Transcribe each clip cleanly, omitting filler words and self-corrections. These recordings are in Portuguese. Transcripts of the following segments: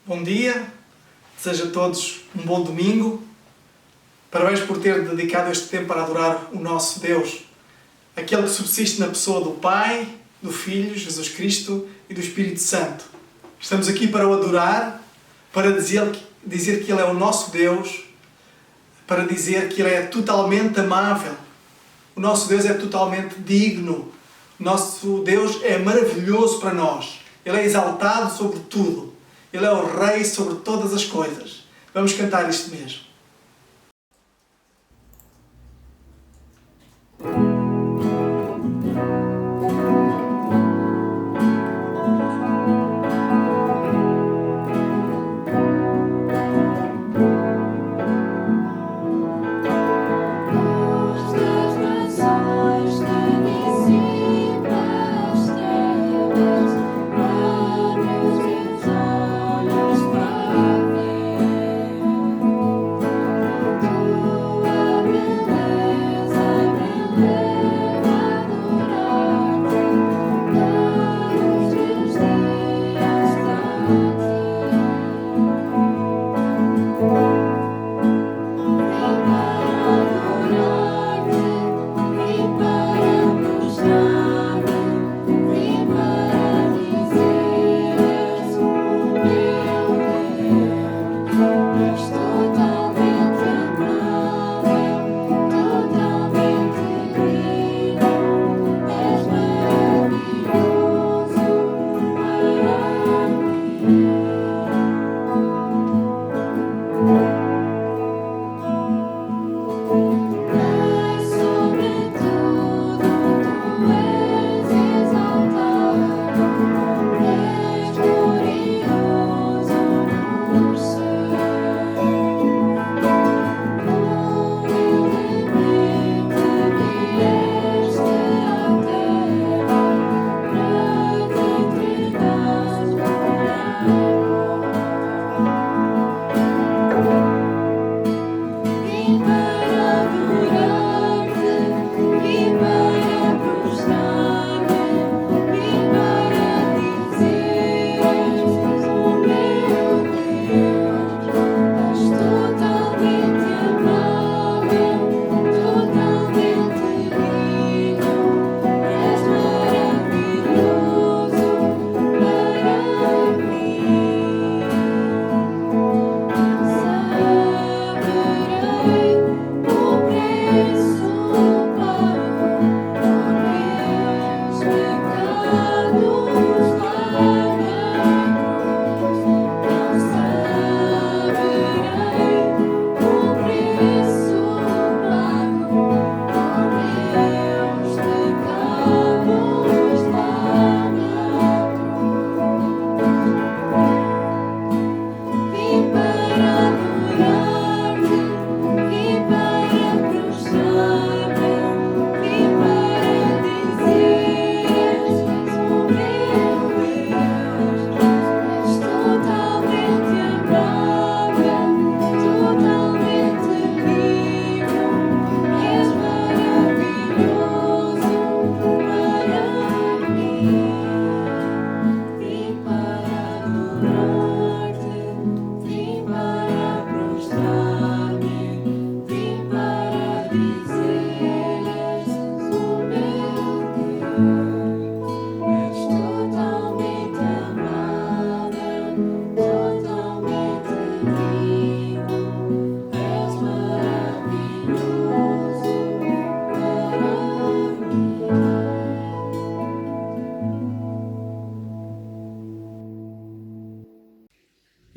Bom dia, desejo a todos um bom domingo. Parabéns por ter dedicado este tempo para adorar o nosso Deus, aquele que subsiste na pessoa do Pai, do Filho, Jesus Cristo e do Espírito Santo. Estamos aqui para o adorar, para dizer que Ele é o nosso Deus, para dizer que Ele é totalmente amável. O nosso Deus é totalmente digno. O nosso Deus é maravilhoso para nós. Ele é exaltado sobre tudo. Ele é o Rei sobre todas as coisas. Vamos cantar isto mesmo.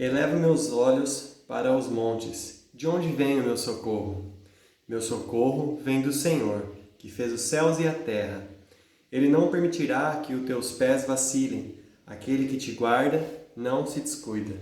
Elevo meus olhos para os montes. De onde vem o meu socorro? Meu socorro vem do Senhor, que fez os céus e a terra. Ele não permitirá que os teus pés vacilem. Aquele que te guarda não se descuida.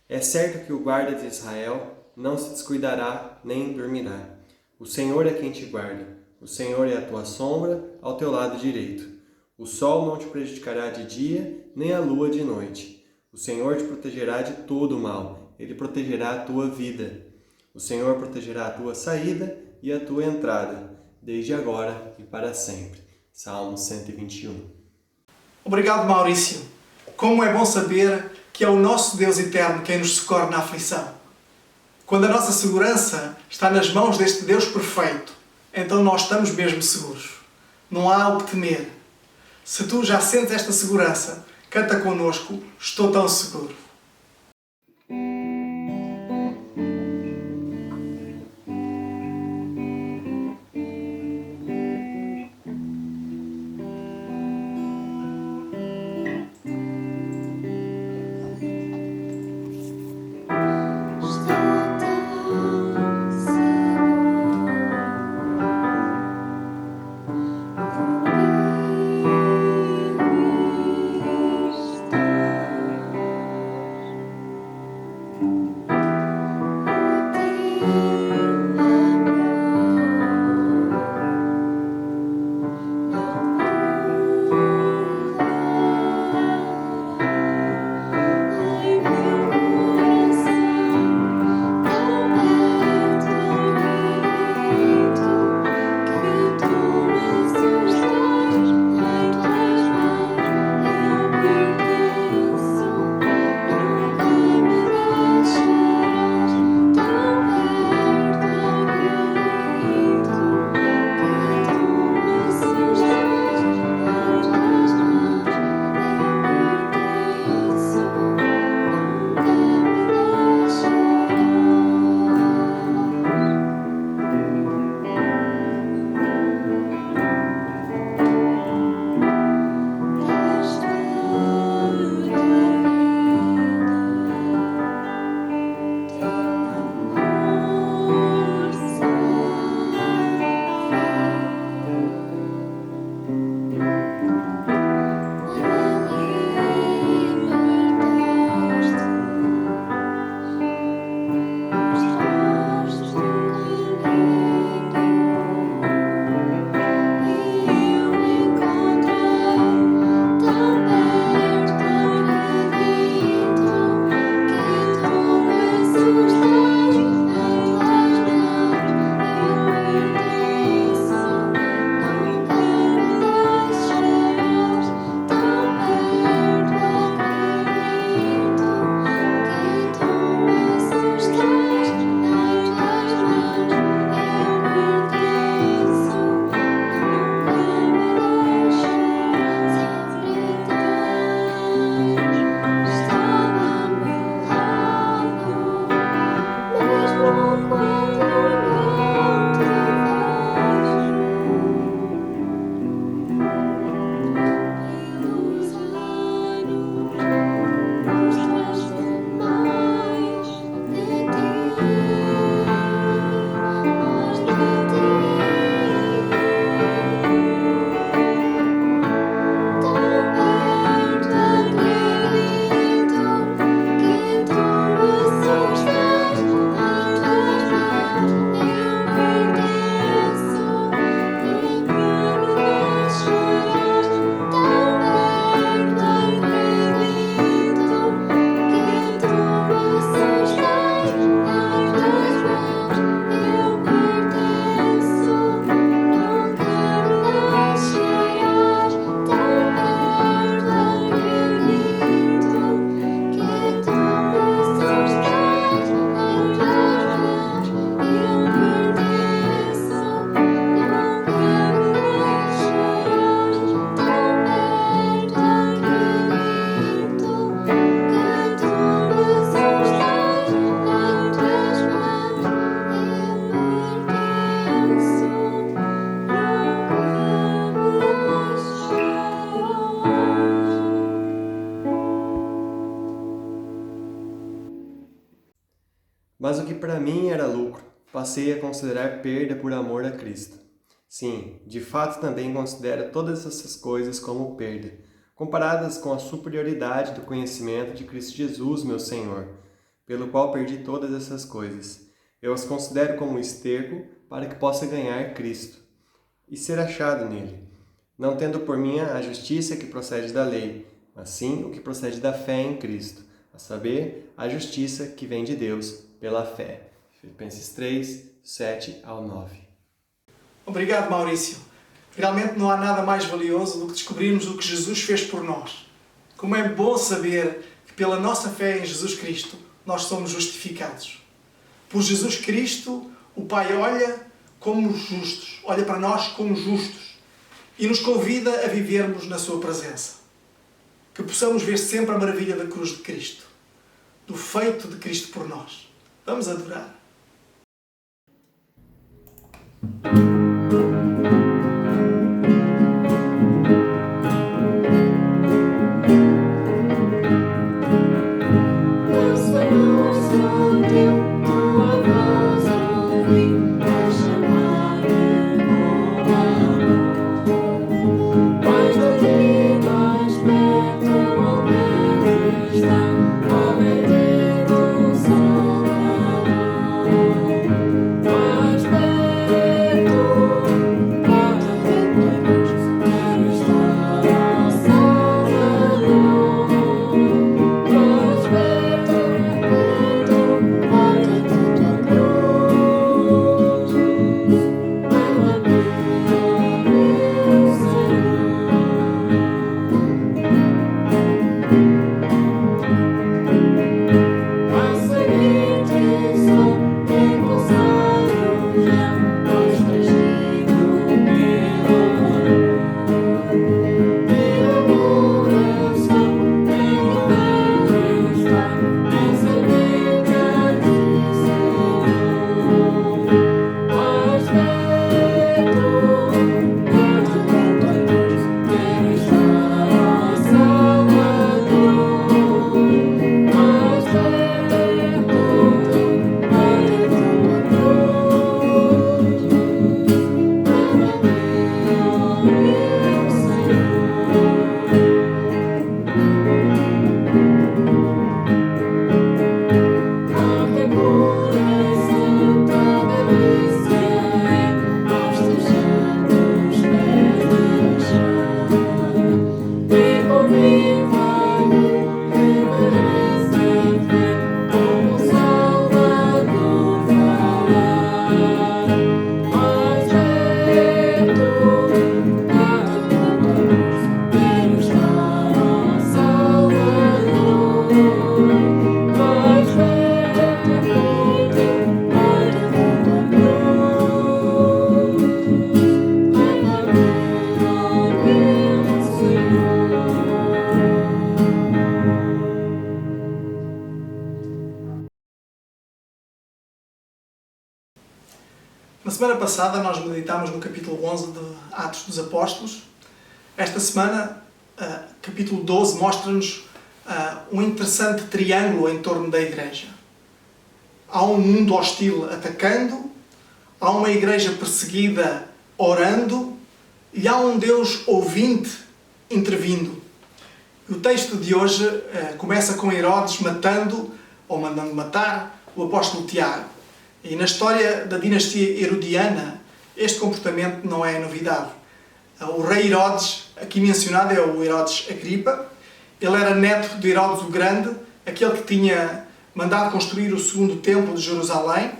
É certo que o guarda de Israel não se descuidará nem dormirá. O Senhor é quem te guarda. O Senhor é a tua sombra ao teu lado direito. O sol não te prejudicará de dia, nem a lua de noite. O Senhor te protegerá de todo o mal. Ele protegerá a tua vida. O Senhor protegerá a tua saída e a tua entrada, desde agora e para sempre. Salmo 121. Obrigado, Maurício. Como é bom saber que é o nosso Deus eterno quem nos socorre na aflição. Quando a nossa segurança está nas mãos deste Deus perfeito, então nós estamos mesmo seguros. Não há o que temer. Se tu já sentes esta segurança, canta connosco, estou tão seguro. Mas o que para mim era lucro, passei a considerar perda por amor a Cristo. Sim, de fato também considero todas essas coisas como perda, comparadas com a superioridade do conhecimento de Cristo Jesus, meu Senhor, pelo qual perdi todas essas coisas. Eu as considero como esterco para que possa ganhar Cristo e ser achado nele, não tendo por mim a justiça que procede da lei, mas sim o que procede da fé em Cristo, a saber, a justiça que vem de Deus pela fé. Filipenses 3, 7 ao 9. Obrigado, Maurício. Realmente não há nada mais valioso do que descobrirmos o que Jesus fez por nós. Como é bom saber que pela nossa fé em Jesus Cristo nós somos justificados. Por Jesus Cristo, o Pai olha como justos, olha para nós como justos e nos convida a vivermos na sua presença. Que possamos ver sempre a maravilha da cruz de Cristo, do feito de Cristo por nós. Vamos adorar. Na semana passada nós meditámos no capítulo 11 de Atos dos Apóstolos. Esta semana, capítulo 12, mostra-nos um interessante triângulo em torno da igreja. Há um mundo hostil atacando, há uma igreja perseguida orando e há um Deus ouvinte intervindo. O texto de hoje começa com Herodes matando, ou mandando matar, o apóstolo Tiago. E na história da dinastia herodiana, este comportamento não é novidade. O rei Herodes, aqui mencionado, é o Herodes Agripa. Ele era neto de Herodes o Grande, aquele que tinha mandado construir o segundo templo de Jerusalém,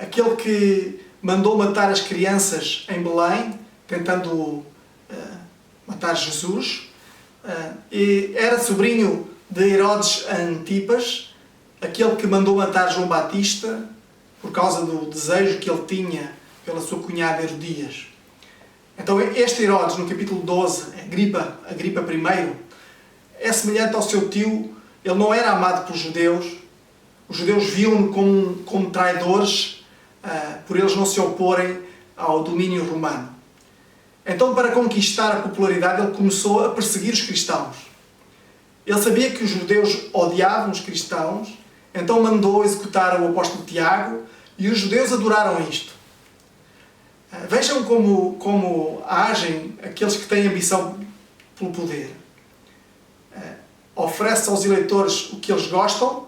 aquele que mandou matar as crianças em Belém, tentando matar Jesus. E era sobrinho de Herodes Antipas, aquele que mandou matar João Batista, por causa do desejo que ele tinha pela sua cunhada Herodias. Então este Herodes, no capítulo 12, Agripa I, é semelhante ao seu tio. Ele não era amado pelos judeus. Os judeus viam-no como traidores, por eles não se oporem ao domínio romano. Então, para conquistar a popularidade, ele começou a perseguir os cristãos. Ele sabia que os judeus odiavam os cristãos, então mandou executar o apóstolo Tiago, e os judeus adoraram isto. Vejam como agem aqueles que têm ambição pelo poder. Oferece aos eleitores o que eles gostam,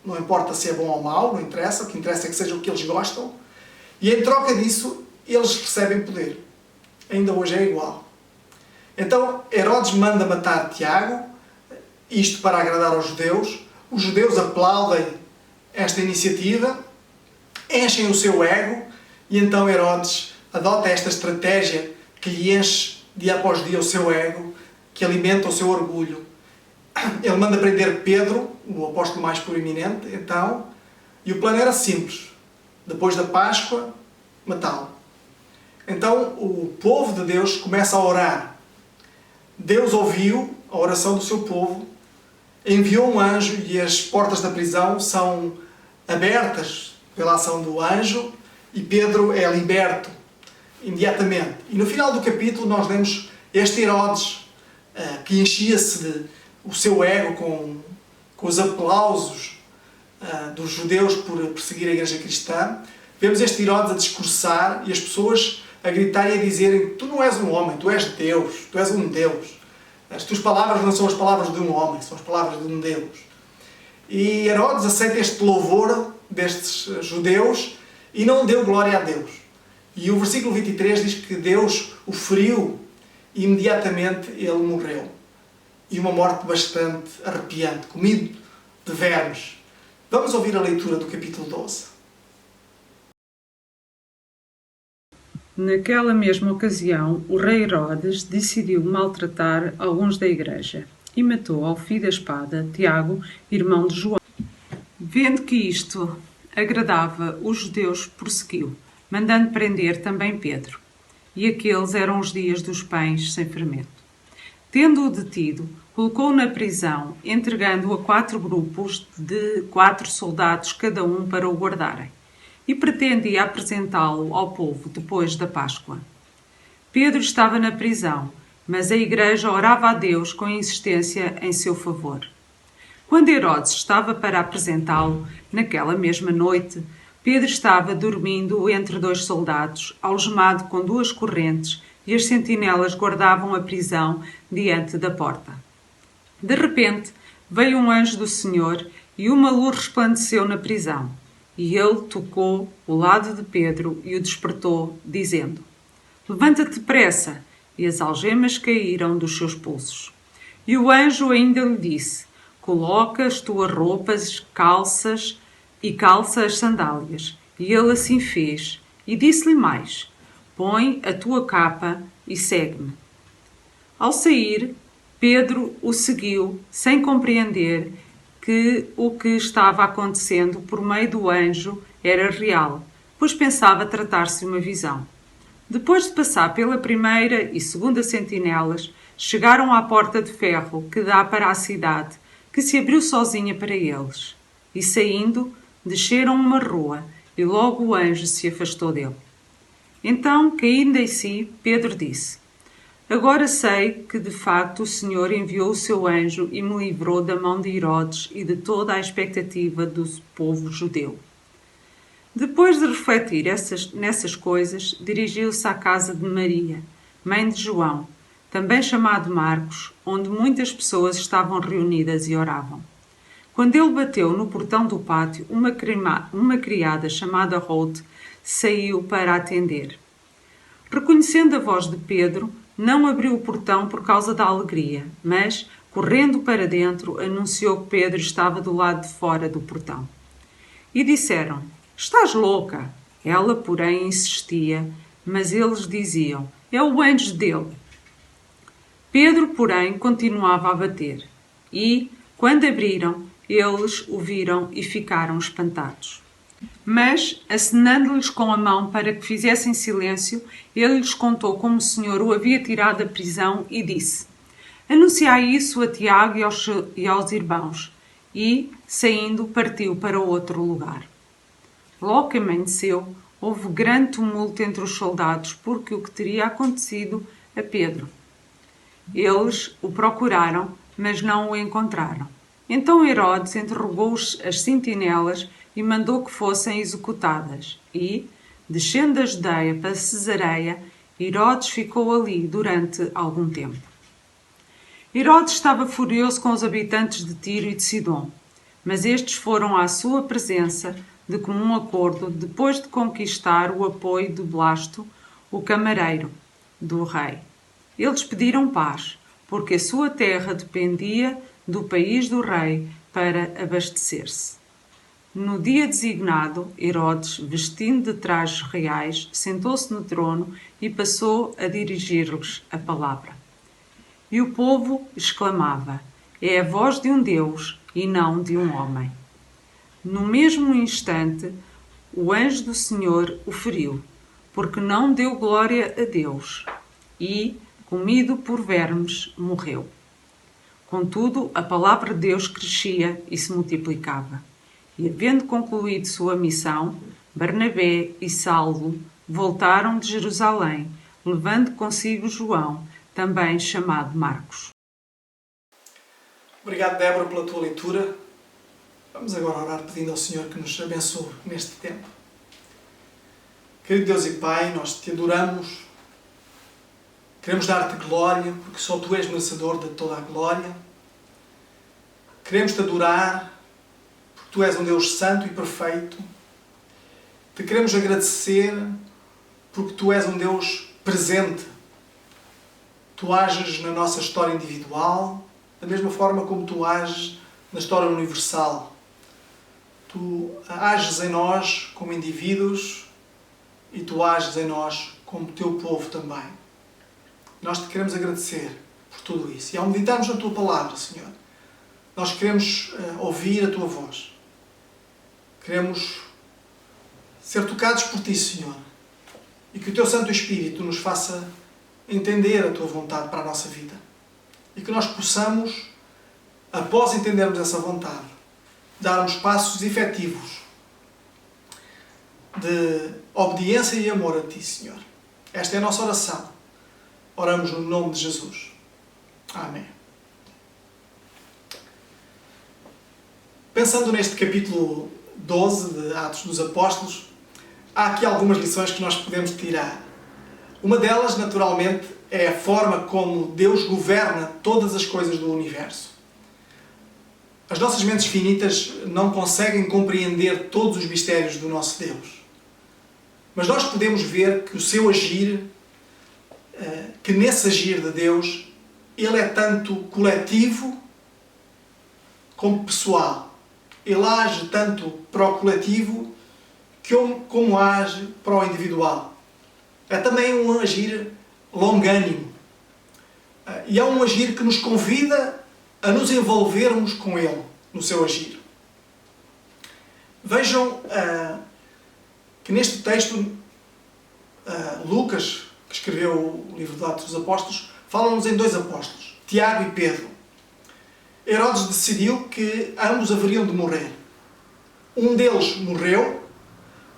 não importa se é bom ou mau, não interessa, o que interessa é que seja o que eles gostam, e em troca disso, eles recebem poder. Ainda hoje é igual. Então, Herodes manda matar Tiago, isto para agradar aos judeus. Os judeus aplaudem esta iniciativa, enchem o seu ego, e então Herodes adota esta estratégia que lhe enche dia após dia o seu ego, que alimenta o seu orgulho. ele manda prender Pedro, o apóstolo mais proeminente, então, e o plano era simples. Depois da Páscoa, matá-lo. Então, o povo de Deus começa a orar. Deus ouviu a oração do seu povo, enviou um anjo e as portas da prisão são abertas pela ação do anjo e Pedro é liberto imediatamente. E no final do capítulo nós vemos este Herodes que enchia-se o seu ego com os aplausos dos judeus por perseguir a igreja cristã. Vemos este Herodes a discursar e as pessoas a gritar e a dizerem: tu não és um homem, tu és Deus, tu és um Deus. As tuas palavras não são as palavras de um homem, são as palavras de um Deus. E Herodes aceita este louvor destes judeus e não deu glória a Deus. E o versículo 23 diz que Deus o feriu e imediatamente ele morreu. E uma morte bastante arrepiante, comido de vermes. Vamos ouvir a leitura do capítulo 12. Naquela mesma ocasião, o rei Herodes decidiu maltratar alguns da igreja e matou ao fio da espada Tiago, irmão de João. Vendo que isto agradava os judeus, prosseguiu, mandando prender também Pedro. E aqueles eram os dias dos pães sem fermento. Tendo-o detido, colocou-o na prisão, entregando-o a 4 grupos de 4 soldados cada um para o guardarem. E pretendia apresentá-lo ao povo depois da Páscoa. Pedro estava na prisão, mas a igreja orava a Deus com insistência em seu favor. Quando Herodes estava para apresentá-lo, naquela mesma noite, Pedro estava dormindo entre 2 soldados, algemado com 2 correntes, e as sentinelas guardavam a prisão diante da porta. De repente, veio um anjo do Senhor e uma luz resplandeceu na prisão. E ele tocou o lado de Pedro e o despertou, dizendo: levanta-te depressa! E as algemas caíram dos seus pulsos. E o anjo ainda lhe disse: coloca as tuas roupas, calças e calça as sandálias. E ele assim fez. E disse-lhe mais: põe a tua capa e segue-me. Ao sair, Pedro o seguiu, sem compreender que o que estava acontecendo por meio do anjo era real, pois pensava tratar-se de uma visão. Depois de passar pela primeira e segunda sentinelas, chegaram à porta de ferro que dá para a cidade, que se abriu sozinha para eles. E saindo, desceram uma rua, e logo o anjo se afastou dele. Então, caindo em si, Pedro disse: agora sei que, de facto, o Senhor enviou o seu anjo e me livrou da mão de Herodes e de toda a expectativa do povo judeu. Depois de refletir nessas coisas, dirigiu-se à casa de Maria, mãe de João, também chamado Marcos, onde muitas pessoas estavam reunidas e oravam. Quando ele bateu no portão do pátio, uma criada chamada Rode saiu para atender. Reconhecendo a voz de Pedro, não abriu o portão por causa da alegria, mas, correndo para dentro, anunciou que Pedro estava do lado de fora do portão. E disseram: estás louca? Ela, porém, insistia, mas eles diziam: é o anjo dele. Pedro, porém, continuava a bater. E, quando abriram, eles o viram e ficaram espantados. Mas, acenando-lhes com a mão para que fizessem silêncio, ele lhes contou como o Senhor o havia tirado da prisão e disse: anunciai isso a Tiago e aos irmãos. E, saindo, partiu para outro lugar. Logo que amanheceu, houve grande tumulto entre os soldados, porque o que teria acontecido a Pedro. Eles o procuraram, mas não o encontraram. Então Herodes interrogou as sentinelas e mandou que fossem executadas. E, descendo da Judeia para Cesareia, Herodes ficou ali durante algum tempo. Herodes estava furioso com os habitantes de Tiro e de Sidom, mas estes foram à sua presença de comum acordo depois de conquistar o apoio de Blasto, o camareiro do rei. Eles pediram paz, porque a sua terra dependia do país do rei para abastecer-se. No dia designado, Herodes, vestindo de trajes reais, sentou-se no trono e passou a dirigir-lhes a palavra. E o povo exclamava: É a voz de um Deus e não de um homem. No mesmo instante, o anjo do Senhor o feriu, porque não deu glória a Deus, e, comido por vermes, morreu. Contudo, a palavra de Deus crescia e se multiplicava. E, havendo concluído sua missão, Barnabé e Saulo voltaram de Jerusalém, levando consigo João, também chamado Marcos. Obrigado, Débora, pela tua leitura. Vamos agora orar pedindo ao Senhor que nos abençoe neste tempo. Querido Deus e Pai, nós te adoramos. Queremos dar-te glória, porque só tu és merecedor de toda a glória. Queremos te adorar, porque tu és um Deus santo e perfeito. Te queremos agradecer, porque tu és um Deus presente. Tu ages na nossa história individual, da mesma forma como tu ages na história universal. Tu ages em nós como indivíduos e tu ages em nós como teu povo também. Nós te queremos agradecer por tudo isso. E ao meditarmos na tua palavra, Senhor, nós queremos ouvir a tua voz. Queremos ser tocados por ti, Senhor. E que o teu Santo Espírito nos faça entender a tua vontade para a nossa vida. E que nós possamos, após entendermos essa vontade, darmos passos efetivos de obediência e amor a ti, Senhor. Esta é a nossa oração. Oramos no nome de Jesus. Amém. Pensando neste capítulo 12 de Atos dos Apóstolos, há aqui algumas lições que nós podemos tirar. Uma delas, naturalmente, é a forma como Deus governa todas as coisas do universo. As nossas mentes finitas não conseguem compreender todos os mistérios do nosso Deus. Mas nós podemos ver que o seu agir, que nesse agir de Deus, ele é tanto coletivo como pessoal. Ele age tanto para o coletivo como age para o individual. É também um agir longânimo. E é um agir que nos convida a nos envolvermos com ele no seu agir. Vejam que neste texto Lucas, que escreveu o livro de Atos dos Apóstolos, fala-nos em dois apóstolos, Tiago e Pedro. Herodes decidiu que ambos haveriam de morrer. Um deles morreu,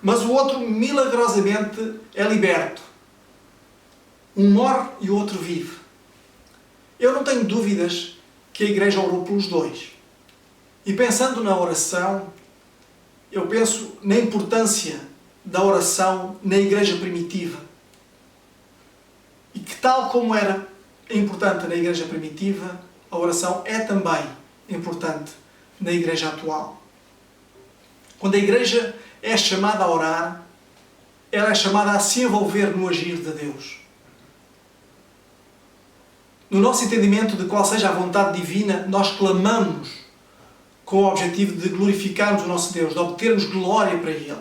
mas o outro milagrosamente é liberto. Um morre e o outro vive. Eu não tenho dúvidas que a Igreja orou pelos dois. E pensando na oração, eu penso na importância da oração na Igreja primitiva. E que tal como era importante na Igreja primitiva, a oração é também importante na Igreja atual. Quando a Igreja é chamada a orar, ela é chamada a se envolver no agir de Deus. No nosso entendimento de qual seja a vontade divina, nós clamamos com o objetivo de glorificarmos o nosso Deus, de obtermos glória para Ele.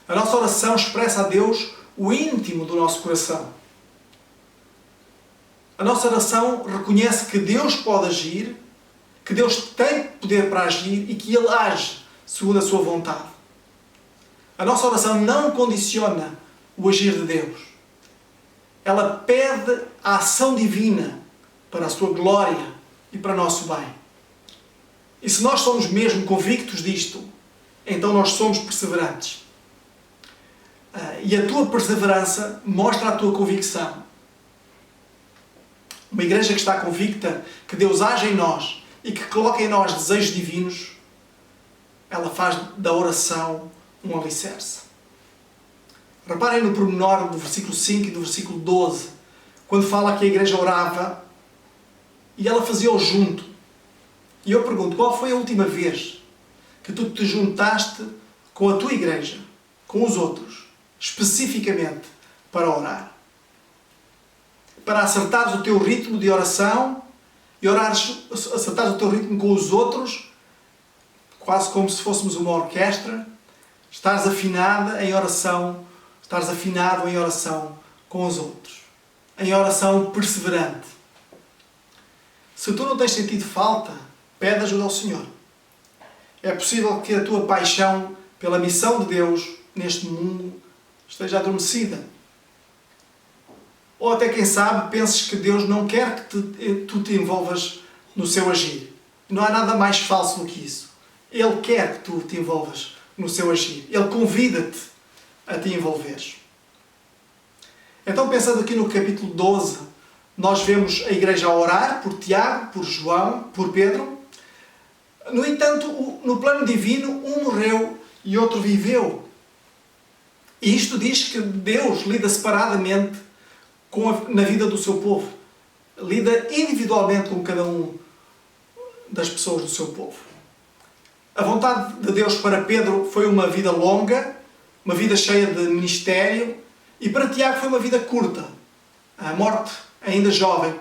A nossa oração expressa a Deus o íntimo do nosso coração. A nossa oração reconhece que Deus pode agir, que Deus tem poder para agir e que Ele age segundo a sua vontade. A nossa oração não condiciona o agir de Deus. Ela pede a ação divina para a sua glória e para o nosso bem. E se nós somos mesmo convictos disto, então nós somos perseverantes. E a tua perseverança mostra a tua convicção. Uma igreja que está convicta que Deus age em nós e que coloca em nós desejos divinos, ela faz da oração um alicerce. Reparem no pormenor do versículo 5 e do versículo 12, quando fala que a igreja orava e ela fazia-o junto. E eu pergunto, qual foi a última vez que tu te juntaste com a tua igreja, com os outros, especificamente para orar? Para acertares o teu ritmo de oração e acertares o teu ritmo com os outros, quase como se fôssemos uma orquestra, estares afinada em oração, estares afinado em oração com os outros, em oração perseverante. Se Se tu não tens sentido falta, pede ajuda ao Senhor. É possível que a tua paixão pela missão de Deus neste mundo esteja adormecida. Ou até, quem sabe, penses que Deus não quer que tu te envolvas no seu agir. Não há nada mais falso do que isso. Ele quer que tu te envolvas no seu agir. Ele convida-te a te envolveres. Então, pensando aqui no capítulo 12, nós vemos a igreja a orar por Tiago, por João, por Pedro. No entanto, no plano divino, um morreu e outro viveu. E isto diz que Deus lida separadamente na vida do seu povo. Lida individualmente com cada um das pessoas do seu povo. A vontade de Deus para Pedro foi uma vida longa, uma vida cheia de ministério, e para Tiago foi uma vida curta, a morte ainda jovem.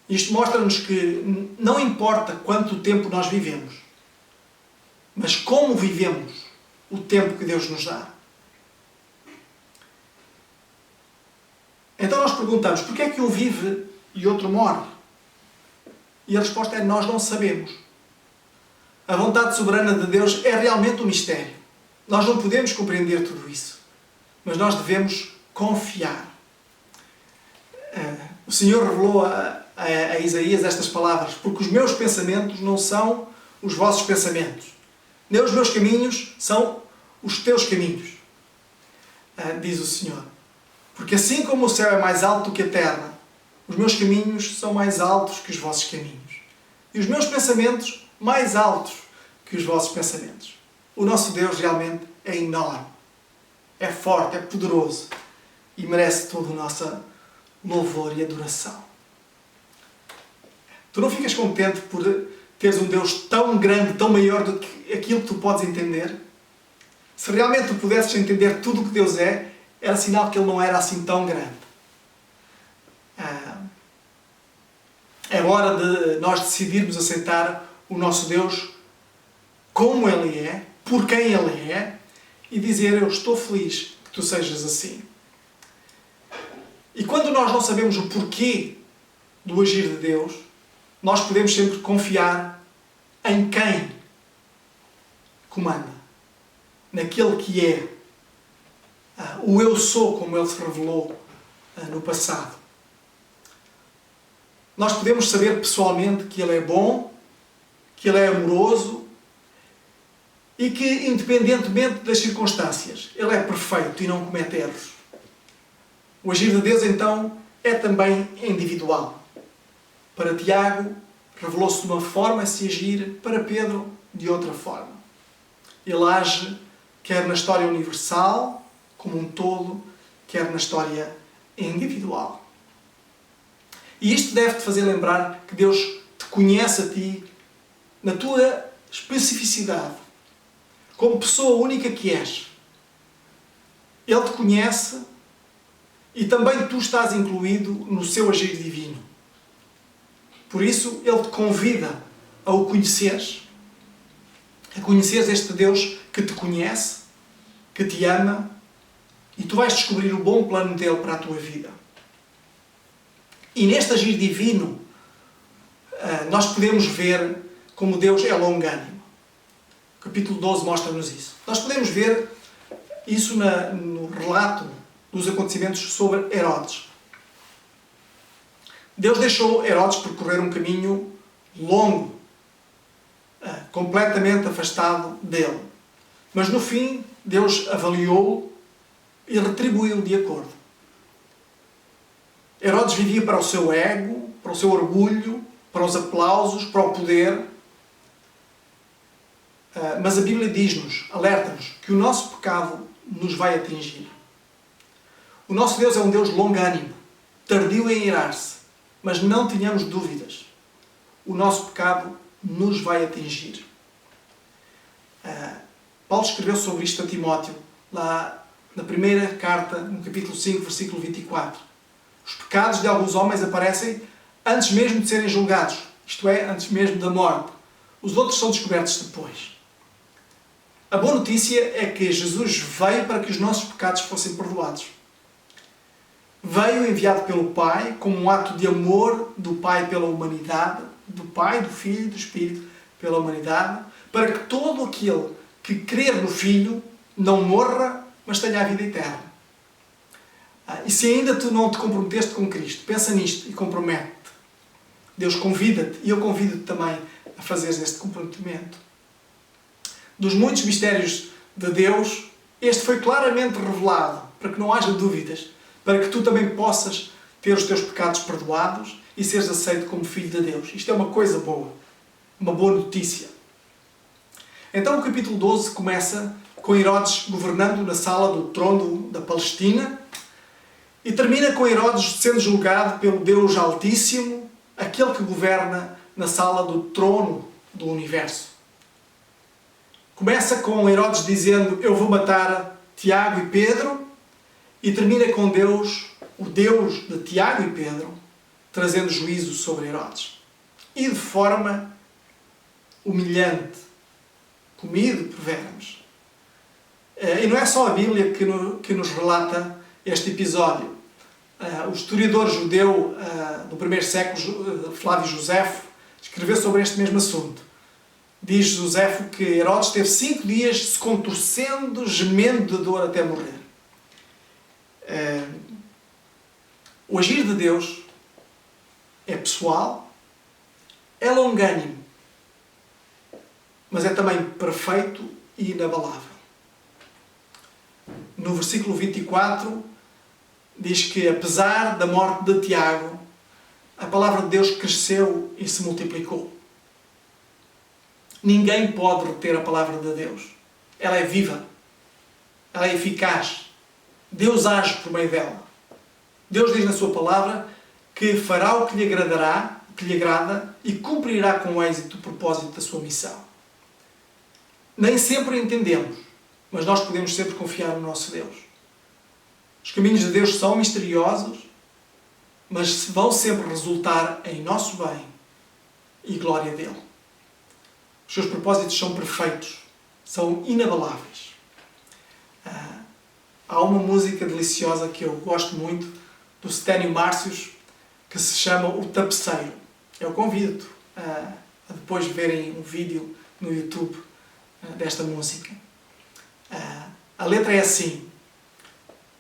Isto mostra-nos que não importa quanto tempo nós vivemos, mas como vivemos o tempo que Deus nos dá. Então nós perguntamos, porquê é que um vive e outro morre? E a resposta é, nós não sabemos. A vontade soberana de Deus é realmente um mistério. Nós não podemos compreender tudo isso, mas nós devemos confiar. O Senhor revelou a Isaías estas palavras, porque os meus pensamentos não são os vossos pensamentos, nem os meus caminhos são os teus caminhos, diz o Senhor. Porque assim como o céu é mais alto do que a terra, os meus caminhos são mais altos que os vossos caminhos, e os meus pensamentos mais altos que os vossos pensamentos. O nosso Deus realmente é enorme, é forte, é poderoso e merece todo o nosso louvor e adoração. Tu não ficas contente por teres um Deus tão grande, tão maior do que aquilo que tu podes entender? Se realmente tu pudesses entender tudo o que Deus é, era sinal que Ele não era assim tão grande. É hora de nós decidirmos aceitar o nosso Deus como Ele é, por quem Ele é, e dizer, eu estou feliz que tu sejas assim. E quando nós não sabemos o porquê do agir de Deus, nós podemos sempre confiar em quem comanda, naquele que é o eu sou, como Ele se revelou no passado. Nós podemos saber pessoalmente que Ele é bom, que Ele é amoroso e que, independentemente das circunstâncias, Ele é perfeito e não comete erros. O agir de Deus, então, é também individual. Para Tiago, revelou-se de uma forma a se agir, para Pedro, de outra forma. Ele age quer na história universal, como um todo, quer na história individual. E isto deve-te fazer lembrar que Deus te conhece a ti na tua especificidade, como pessoa única que és. Ele te conhece e também tu estás incluído no seu agir divino. Por isso, Ele te convida a o conheceres, a conheceres este Deus que te conhece, que te ama, e tu vais descobrir o bom plano dele para a tua vida. E neste agir divino, nós podemos ver como Deus é longânimo. O capítulo 12 mostra-nos isso. Nós podemos ver isso no relato dos acontecimentos sobre Herodes. Deus deixou Herodes percorrer um caminho longo, completamente afastado dele. Mas no fim, Deus avaliou e retribuiu de acordo. Herodes vivia para o seu ego, para o seu orgulho, para os aplausos, para o poder. Mas a Bíblia diz-nos, alerta-nos, que o nosso pecado nos vai atingir. O nosso Deus é um Deus longânimo, tardio em irar-se, mas não tenhamos dúvidas. O nosso pecado nos vai atingir. Paulo escreveu sobre isto a Timóteo, lá na primeira carta, no capítulo 5, versículo 24. Os pecados de alguns homens aparecem antes mesmo de serem julgados, isto é, antes mesmo da morte. Os outros são descobertos depois. A boa notícia é que Jesus veio para que os nossos pecados fossem perdoados. veio enviado pelo Pai como um ato de amor do Pai pela humanidade, do Pai, do Filho e do Espírito pela humanidade, para que todo aquele que crer no Filho não morra, mas tenha a vida eterna. E se ainda tu não te comprometeste com Cristo, pensa nisto e compromete-te. Deus convida-te e eu convido-te também a fazeres este comprometimento. Dos muitos mistérios de Deus, este foi claramente revelado, para que não haja dúvidas, para que tu também possas ter os teus pecados perdoados e seres aceito como filho de Deus. Isto é uma coisa boa, uma boa notícia. Então o capítulo 12 começa com Herodes governando na sala do trono da Palestina e termina com Herodes sendo julgado pelo Deus Altíssimo, aquele que governa na sala do trono do universo. Começa com Herodes dizendo: eu vou matar Tiago e Pedro, e termina com Deus, o Deus de Tiago e Pedro, trazendo juízo sobre Herodes. E de forma humilhante, comido por vermes. E não é só a Bíblia que nos relata este episódio. O historiador judeu do primeiro século, Flávio Josefo, escreveu sobre este mesmo assunto. Diz Josefo que Herodes teve 5 dias se contorcendo, gemendo de dor até morrer. O agir de Deus é pessoal, é longânimo, mas é também perfeito e inabalável. No versículo 24 diz que, apesar da morte de Tiago, a palavra de Deus cresceu e se multiplicou. Ninguém pode reter a palavra de Deus. Ela é viva. Ela é eficaz. Deus age por meio dela. Deus diz na sua palavra que fará o que lhe agradará, o que lhe agrada, e cumprirá com êxito o propósito da sua missão. Nem sempre entendemos, mas nós podemos sempre confiar no nosso Deus. Os caminhos de Deus são misteriosos, mas vão sempre resultar em nosso bem e glória dele. Os seus propósitos são perfeitos, são inabaláveis. Há uma música deliciosa que eu gosto muito, do Stênio Márcios, que se chama O Tapeceiro. Eu convido-te a depois verem um vídeo no YouTube desta música. A letra é assim: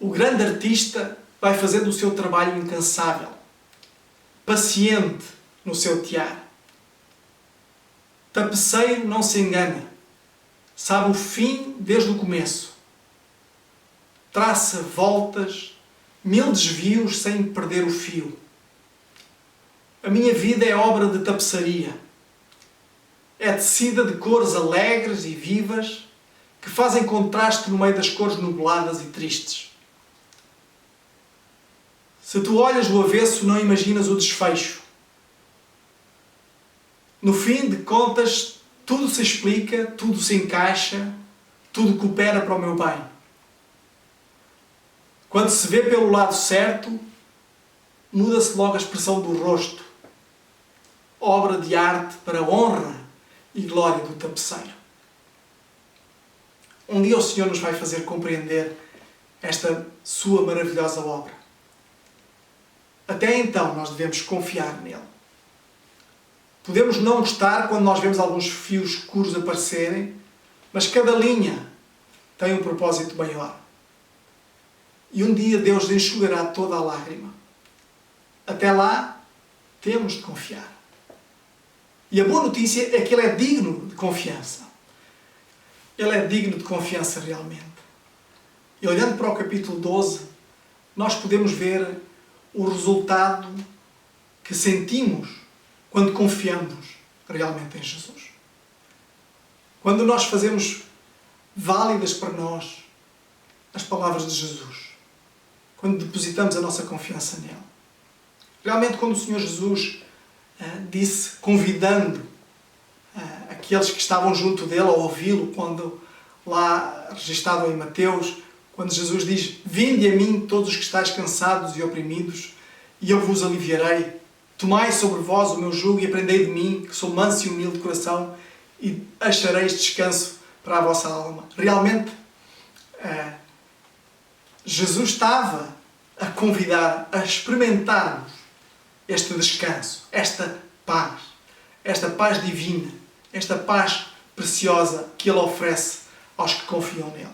o grande artista vai fazendo o seu trabalho incansável, paciente no seu tear. Tapeceiro não se engana, sabe o fim desde o começo. Traça voltas, 1000 desvios sem perder o fio. A minha vida é obra de tapeçaria. É tecida de cores alegres e vivas que fazem contraste no meio das cores nubladas e tristes. Se tu olhas do avesso, não imaginas o desfecho. No fim de contas, tudo se explica, tudo se encaixa, tudo coopera para o meu bem. Quando se vê pelo lado certo, muda-se logo a expressão do rosto. Obra de arte para a honra e glória do tapeceiro. Um dia o Senhor nos vai fazer compreender esta sua maravilhosa obra. Até então nós devemos confiar nele. Podemos não gostar quando nós vemos alguns fios escuros aparecerem, mas cada linha tem um propósito maior. E um dia Deus enxugará toda a lágrima. Até lá, temos de confiar. E a boa notícia é que Ele é digno de confiança. Ele é digno de confiança realmente. E olhando para o capítulo 12, nós podemos ver o resultado que sentimos quando confiamos realmente em Jesus. Quando nós fazemos válidas para nós as palavras de Jesus. Quando depositamos a nossa confiança nele. Realmente, quando o Senhor Jesus disse, convidando aqueles que estavam junto dele a ouvi-lo, quando lá registado em Mateus, quando Jesus diz: vinde a mim todos os que estáis cansados e oprimidos, e eu vos aliviarei. Tomai sobre vós o meu jugo e aprendei de mim, que sou manso e humilde de coração, e achareis descanso para a vossa alma. Realmente, Jesus estava a convidar a experimentarmos este descanso, esta paz divina, esta paz preciosa que Ele oferece aos que confiam nele.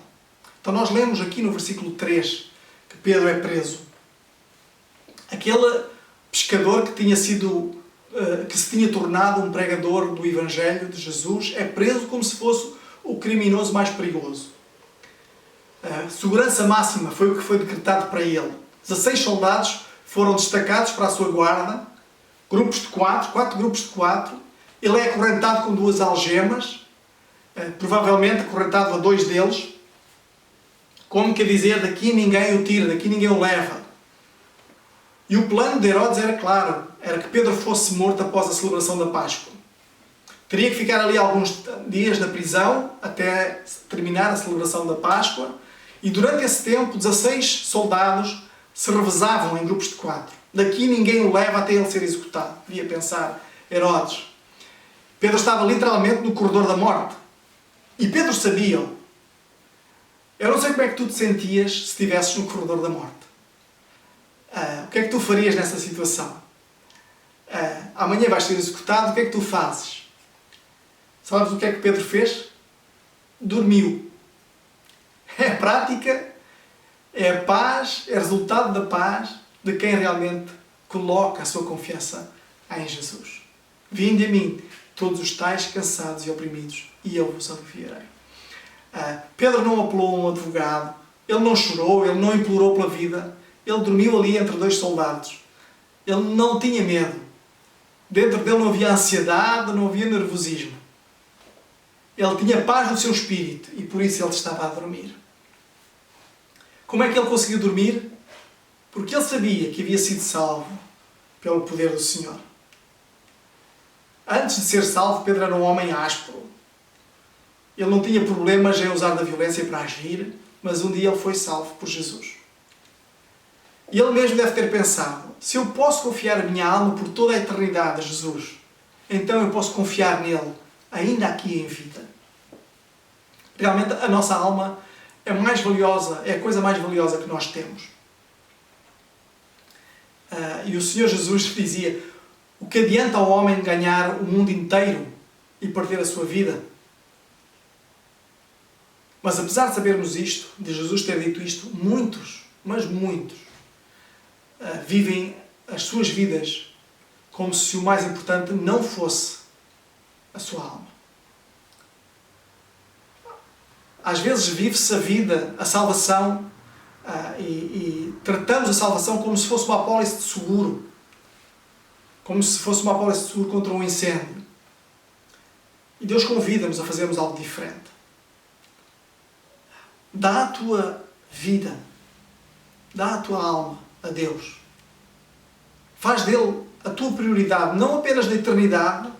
Então nós lemos aqui no versículo 3 que Pedro é preso. Aquele pescador que se tinha tornado um pregador do Evangelho de Jesus é preso como se fosse o criminoso mais perigoso. Segurança máxima foi o que foi decretado para ele. 16 soldados foram destacados para a sua guarda, grupos de 4 grupos de 4. Ele é acorrentado com 2 algemas, provavelmente acorrentado a 2 deles, como quer dizer, daqui ninguém o tira, daqui ninguém o leva. E o plano de Herodes era claro, era que Pedro fosse morto após a celebração da Páscoa. Teria que ficar ali alguns dias na prisão até terminar a celebração da Páscoa, e durante esse tempo 16 soldados se revezavam em grupos de 4. Daqui ninguém o leva até ele ser executado. Devia pensar Herodes. Pedro estava literalmente no corredor da morte. E Pedro sabia. Eu não sei como é que tu te sentias se estivesses no corredor da morte. O que é que tu farias nessa situação? Amanhã vais ser executado, o que é que tu fazes? Sabes o que é que Pedro fez? Dormiu. É a prática, é a paz, é resultado da paz de quem realmente coloca a sua confiança em Jesus. Vinde a mim, todos os tais cansados e oprimidos, e eu vos aliviarei. Pedro não apelou a um advogado, ele não chorou, ele não implorou pela vida, ele dormiu ali entre 2 soldados. Ele não tinha medo. Dentro dele não havia ansiedade, não havia nervosismo. Ele tinha paz no seu espírito e por isso ele estava a dormir. Como é que ele conseguiu dormir? Porque ele sabia que havia sido salvo pelo poder do Senhor. Antes de ser salvo, Pedro era um homem áspero. Ele não tinha problemas em usar da violência para agir, mas um dia ele foi salvo por Jesus. E ele mesmo deve ter pensado, se eu posso confiar a minha alma por toda a eternidade a Jesus, então eu posso confiar nele, ainda aqui em vida. Realmente a nossa alma é mais valiosa, é a coisa mais valiosa que nós temos. E o Senhor Jesus dizia, o que adianta ao homem ganhar o mundo inteiro e perder a sua vida? Mas apesar de sabermos isto, de Jesus ter dito isto, muitos, mas muitos, vivem as suas vidas como se o mais importante não fosse a sua alma. Às vezes vive-se a vida, a salvação, e tratamos a salvação como se fosse uma apólice de seguro. Como se fosse uma apólice de seguro contra um incêndio. E Deus convida-nos a fazermos algo diferente. Dá a tua vida, dá a tua alma a Deus. Faz dele a tua prioridade, não apenas na eternidade,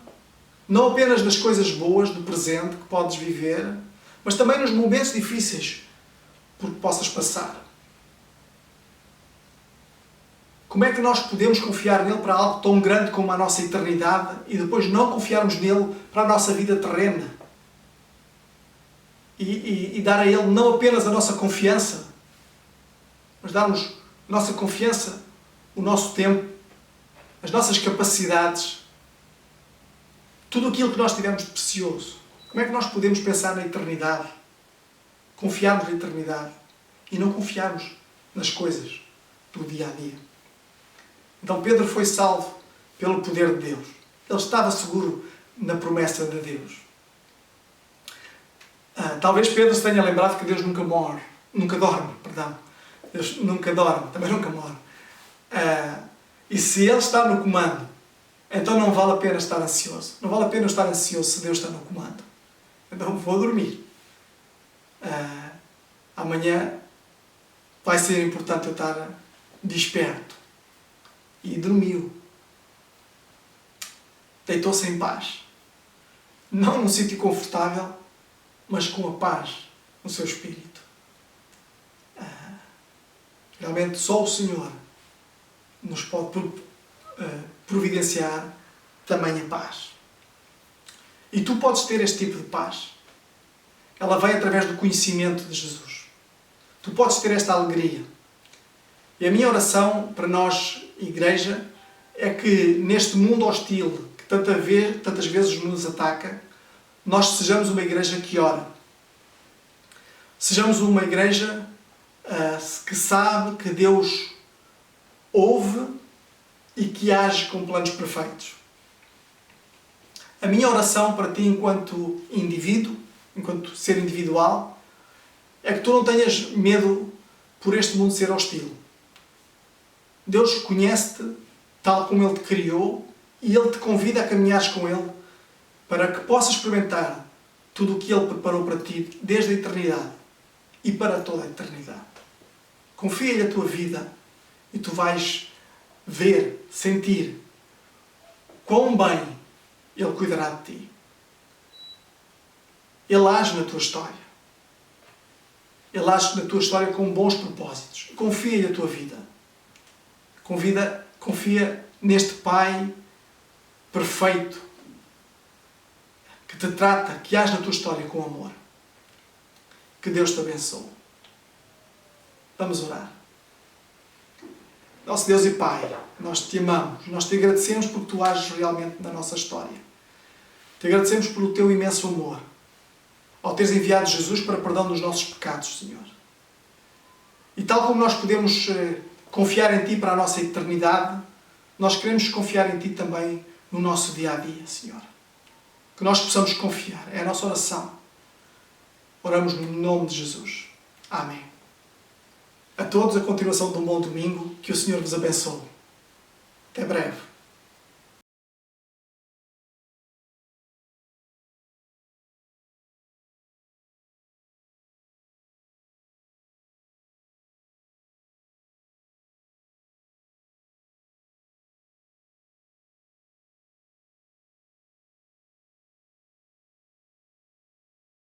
não apenas nas coisas boas do presente que podes viver, mas também nos momentos difíceis por que possas passar. Como é que nós podemos confiar nele para algo tão grande como a nossa eternidade e depois não confiarmos nele para a nossa vida terrena? E dar a ele não apenas a nossa confiança, mas darmos a nossa confiança, o nosso tempo, as nossas capacidades, tudo aquilo que nós tivemos de precioso. Como é que nós podemos pensar na eternidade, confiarmos na eternidade e não confiarmos nas coisas do dia a dia? Então Pedro foi salvo pelo poder de Deus. Ele estava seguro na promessa de Deus. Talvez Pedro se tenha lembrado que Deus nunca dorme. Deus nunca dorme, também nunca morre. E se Ele está no comando, então não vale a pena estar ansioso. Não vale a pena eu estar ansioso se Deus está no comando. Então vou dormir. Amanhã vai ser importante eu estar desperto. E dormiu. Deitou-se em paz. Não num sítio confortável, mas com a paz no seu espírito. Realmente só o Senhor nos pode providenciar tamanha paz. E tu podes ter este tipo de paz. Ela vem através do conhecimento de Jesus. Tu podes ter esta alegria. E a minha oração para nós, Igreja, é que neste mundo hostil que tantas vezes nos ataca, nós sejamos uma igreja que ora. Sejamos uma igreja que sabe que Deus ouve e que age com planos perfeitos. A minha oração para ti enquanto indivíduo, enquanto ser individual, é que tu não tenhas medo por este mundo ser hostil. Deus conhece-te tal como Ele te criou e Ele te convida a caminhares com Ele para que possas experimentar tudo o que Ele preparou para ti desde a eternidade e para toda a eternidade. Confia-lhe a tua vida e tu vais ver, sentir quão bem Ele cuidará de ti. Ele age na tua história. Ele age na tua história com bons propósitos. Confia-lhe a tua vida. Confia neste Pai perfeito que te trata, que age na tua história com amor. Que Deus te abençoe. Vamos orar. Nosso Deus e Pai, nós te amamos, nós te agradecemos porque tu ages realmente na nossa história. Te agradecemos pelo teu imenso amor, ao teres enviado Jesus para perdão dos nossos pecados, Senhor. E tal como nós podemos confiar em Ti para a nossa eternidade, nós queremos confiar em Ti também no nosso dia-a-dia, Senhor. Que nós possamos confiar. É a nossa oração. Oramos no nome de Jesus. Amém. A todos a continuação de um bom domingo. Que o Senhor vos abençoe. Até breve.